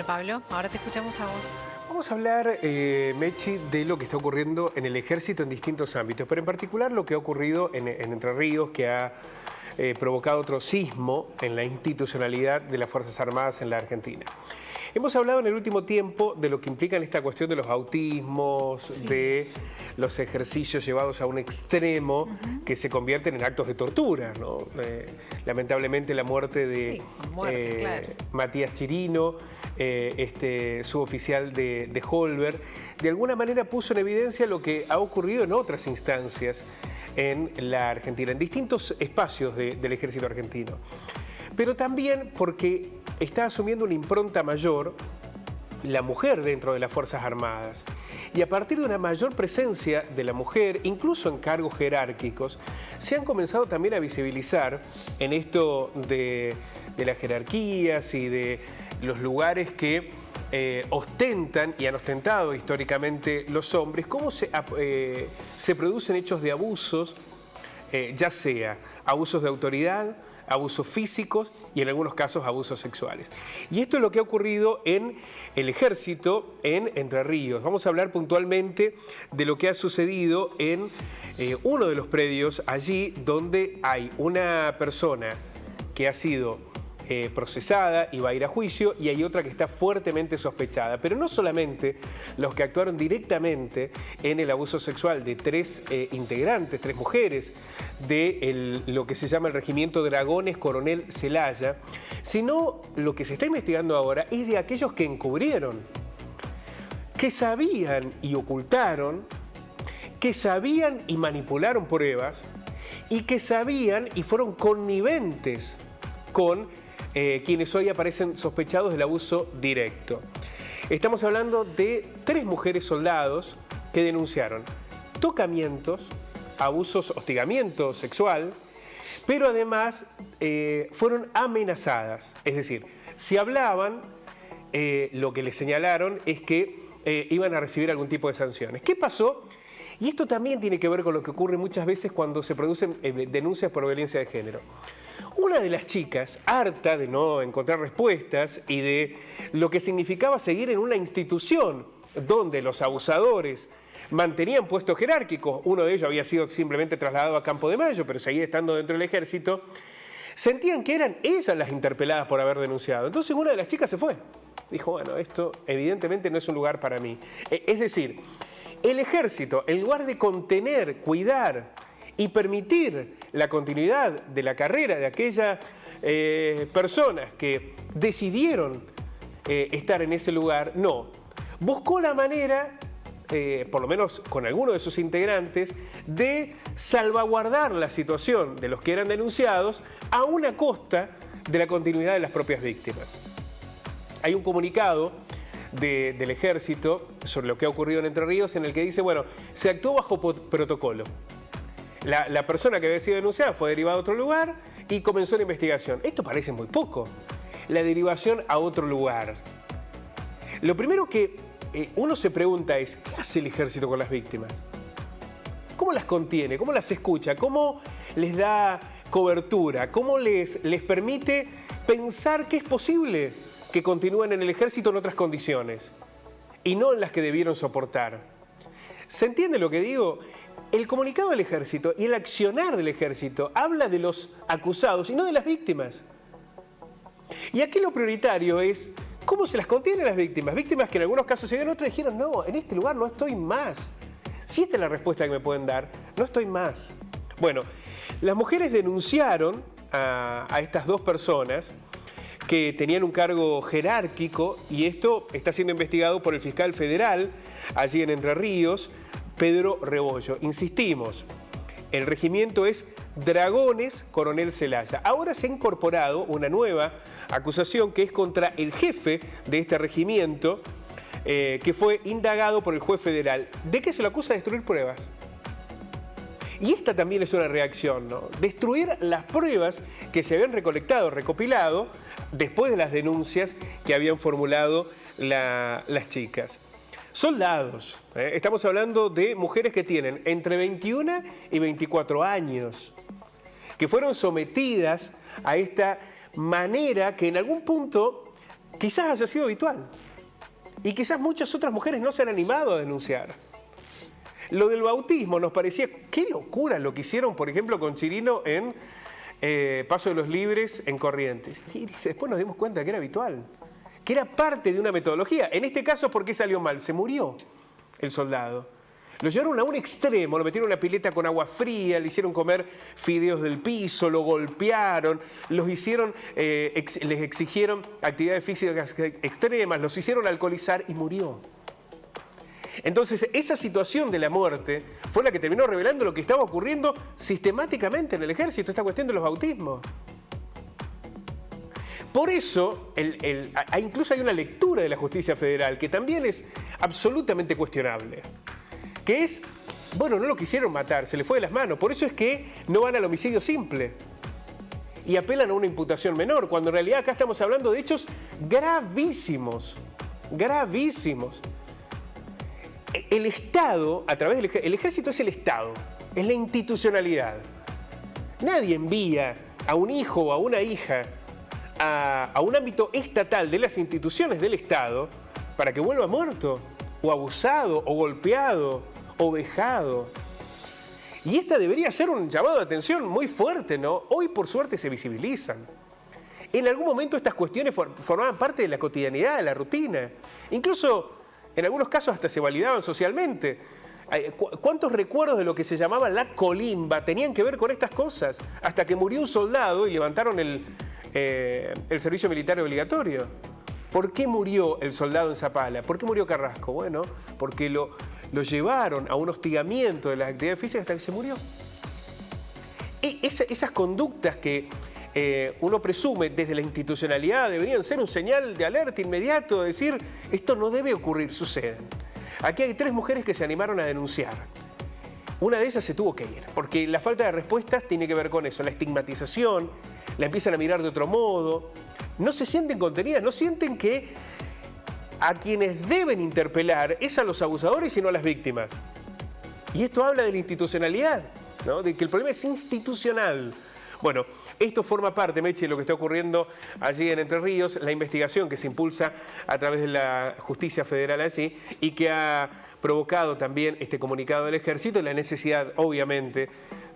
Bueno, Pablo, ahora te escuchamos a vos. Vamos a hablar, Mechi, de lo que está ocurriendo en el ejército en distintos ámbitos, pero en particular lo que ha ocurrido en Entre Ríos, que ha provocado otro sismo en la institucionalidad de las Fuerzas Armadas en la Argentina. Hemos hablado en el último tiempo de lo que implica esta cuestión de los bautismos, de los ejercicios llevados a un extremo que se convierten en actos de tortura, ¿no? Lamentablemente la muerte de claro. Matías Chirino, suboficial de Holber, de alguna manera puso en evidencia lo que ha ocurrido en otras instancias en la Argentina, en distintos espacios del ejército argentino. Pero también porque está asumiendo una impronta mayor la mujer dentro de las Fuerzas Armadas. Y a partir de una mayor presencia de la mujer, incluso en cargos jerárquicos, se han comenzado también a visibilizar en esto de las jerarquías y de los lugares que ostentan y han ostentado históricamente los hombres, cómo se producen hechos de abusos, ya sea abusos de autoridad, abusos físicos y en algunos casos abusos sexuales. Y esto es lo que ha ocurrido en el ejército en Entre Ríos. Vamos a hablar puntualmente de lo que ha sucedido en uno de los predios allí donde hay una persona que ha sido procesada y va a ir a juicio, y hay otra que está fuertemente sospechada. Pero no solamente los que actuaron directamente en el abuso sexual de tres integrantes, tres mujeres de lo que se llama el Regimiento Dragones Coronel Celaya, sino lo que se está investigando ahora es de aquellos que encubrieron, que sabían y ocultaron, que sabían y manipularon pruebas, y que sabían y fueron conniventes con quienes hoy aparecen sospechados del abuso directo. Estamos hablando de tres mujeres soldados que denunciaron tocamientos, abusos, hostigamiento sexual, pero además fueron amenazadas. Es decir, si hablaban, lo que les señalaron es que iban a recibir algún tipo de sanciones. ¿Qué pasó? Y esto también tiene que ver con lo que ocurre muchas veces cuando se producen denuncias por violencia de género. Una de las chicas, harta de no encontrar respuestas y de lo que significaba seguir en una institución donde los abusadores mantenían puestos jerárquicos, uno de ellos había sido simplemente trasladado a Campo de Mayo, pero seguía estando dentro del ejército, sentían que eran ellas las interpeladas por haber denunciado. Entonces una de las chicas se fue. Dijo, bueno, esto evidentemente no es un lugar para mí. Es decir, el ejército, en lugar de contener, cuidar y permitir la continuidad de la carrera de aquellas personas que decidieron estar en ese lugar, no. Buscó la manera, por lo menos con alguno de sus integrantes, de salvaguardar la situación de los que eran denunciados a una costa de la continuidad de las propias víctimas. Hay un comunicado del ejército sobre lo que ha ocurrido en Entre Ríos en el que dice, bueno, se actuó bajo protocolo. La persona que había sido denunciada fue derivada a otro lugar y comenzó la investigación. Esto parece muy poco. La derivación a otro lugar. Lo primero que uno se pregunta es, ¿qué hace el ejército con las víctimas? ¿Cómo las contiene? ¿Cómo las escucha? ¿Cómo les da cobertura? ¿Cómo les permite pensar que es posible que continúen en el ejército en otras condiciones y no en las que debieron soportar? ¿Se entiende lo que digo? El comunicado del ejército y el accionar del ejército habla de los acusados y no de las víctimas. Y aquí lo prioritario es cómo se las contiene las víctimas. Víctimas que en algunos casos se vieron, otros dijeron, no, en este lugar no estoy más. Si esta es la respuesta que me pueden dar, no estoy más. Bueno, las mujeres denunciaron a estas dos personas que tenían un cargo jerárquico, y esto está siendo investigado por el fiscal federal allí en Entre Ríos, Pedro Rebollo. Insistimos, el regimiento es Dragones Coronel Celaya. Ahora se ha incorporado una nueva acusación que es contra el jefe de este regimiento, que fue indagado por el juez federal. ¿De qué se lo acusa? De destruir pruebas. Y esta también es una reacción, ¿no? Destruir las pruebas que se habían recolectado, recopilado, después de las denuncias que habían formulado las chicas. Soldados, estamos hablando de mujeres que tienen entre 21 y 24 años, que fueron sometidas a esta manera que en algún punto quizás haya sido habitual. Y quizás muchas otras mujeres no se han animado a denunciar. Lo del bautismo nos parecía, qué locura lo que hicieron, por ejemplo, con Chirino en Paso de los Libres en Corrientes. Y después nos dimos cuenta que era habitual, que era parte de una metodología. En este caso, ¿por qué salió mal? Se murió el soldado. Lo llevaron a un extremo, lo metieron en una pileta con agua fría, le hicieron comer fideos del piso, lo golpearon, los hicieron, les exigieron actividades físicas extremas, los hicieron alcoholizar y murió. Entonces, esa situación de la muerte fue la que terminó revelando lo que estaba ocurriendo sistemáticamente en el ejército, esta cuestión de los bautismos. Por eso, incluso hay una lectura de la justicia federal que también es absolutamente cuestionable, que es, bueno, no lo quisieron matar, se le fue de las manos, por eso es que no van al homicidio simple y apelan a una imputación menor, cuando en realidad acá estamos hablando de hechos gravísimos, gravísimos. El Estado, a través del el ejército es el Estado, es la institucionalidad. Nadie envía a un hijo o a una hija a un ámbito estatal de las instituciones del Estado para que vuelva muerto, o abusado, o golpeado, o vejado. Y esta debería ser un llamado de atención muy fuerte, ¿no? Hoy, por suerte, se visibilizan. En algún momento estas cuestiones formaban parte de la cotidianidad, de la rutina. Incluso, en algunos casos, hasta se validaban socialmente. ¿Cuántos recuerdos de lo que se llamaba la colimba tenían que ver con estas cosas? Hasta que murió un soldado y levantaron el servicio militar obligatorio. ¿Por qué murió el soldado en Zapala? ¿Por qué murió Carrasco? Bueno, porque lo llevaron a un hostigamiento de las actividades físicas hasta que se murió. Esas conductas que uno presume desde la institucionalidad deberían ser un señal de alerta inmediato, de decir, esto no debe ocurrir, suceden. Aquí hay 3 mujeres que se animaron a denunciar. Una de ellas se tuvo que ir, porque la falta de respuestas tiene que ver con eso, la estigmatización, la empiezan a mirar de otro modo, no se sienten contenidas, no sienten que a quienes deben interpelar es a los abusadores y no a las víctimas. Y esto habla de la institucionalidad, ¿no? De que el problema es institucional. Bueno, esto forma parte, Meche, de lo que está ocurriendo allí en Entre Ríos, la investigación que se impulsa a través de la justicia federal allí y que ha provocado también este comunicado del ejército y la necesidad, obviamente,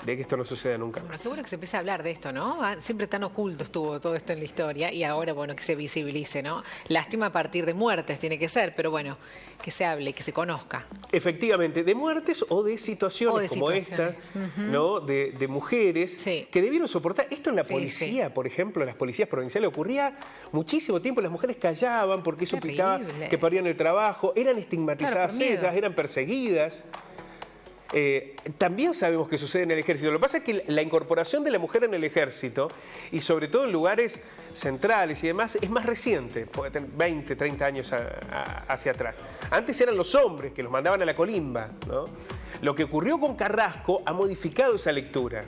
de que esto no suceda nunca más. Bueno, qué bueno que se empiece a hablar de esto, ¿no? Siempre tan oculto estuvo todo esto en la historia y ahora, bueno, que se visibilice, ¿no? Lástima a partir de muertes tiene que ser, pero bueno, que se hable, que se conozca. Efectivamente, de muertes o de situaciones como estas, ¿no? De mujeres que debieron soportar. Esto en la policía, por ejemplo, en las policías provinciales ocurría muchísimo tiempo. Las mujeres callaban porque eso implicaba que perdían el trabajo, eran estigmatizadas ellas, eran perseguidas. También sabemos que sucede en el ejército. Lo que pasa es que la incorporación de la mujer en el ejército, y sobre todo en lugares centrales y demás, es más reciente, puede tener 20, 30 años hacia atrás. Antes eran los hombres que los mandaban a la colimba, ¿no? Lo que ocurrió con Carrasco ha modificado esa lectura.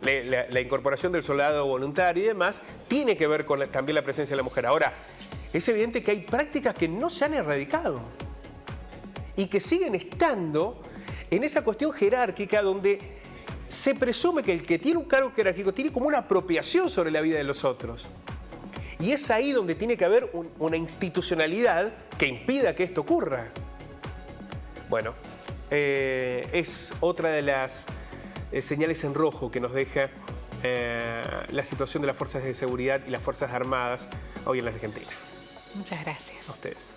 La incorporación del soldado voluntario y demás tiene que ver con también la presencia de la mujer. Ahora, es evidente que hay prácticas que no se han erradicado y que siguen estando en esa cuestión jerárquica donde se presume que el que tiene un cargo jerárquico tiene como una apropiación sobre la vida de los otros. Y es ahí donde tiene que haber una institucionalidad que impida que esto ocurra. Bueno, es otra de las señales en rojo que nos deja la situación de las fuerzas de seguridad y las fuerzas armadas hoy en la Argentina. Muchas gracias. A ustedes.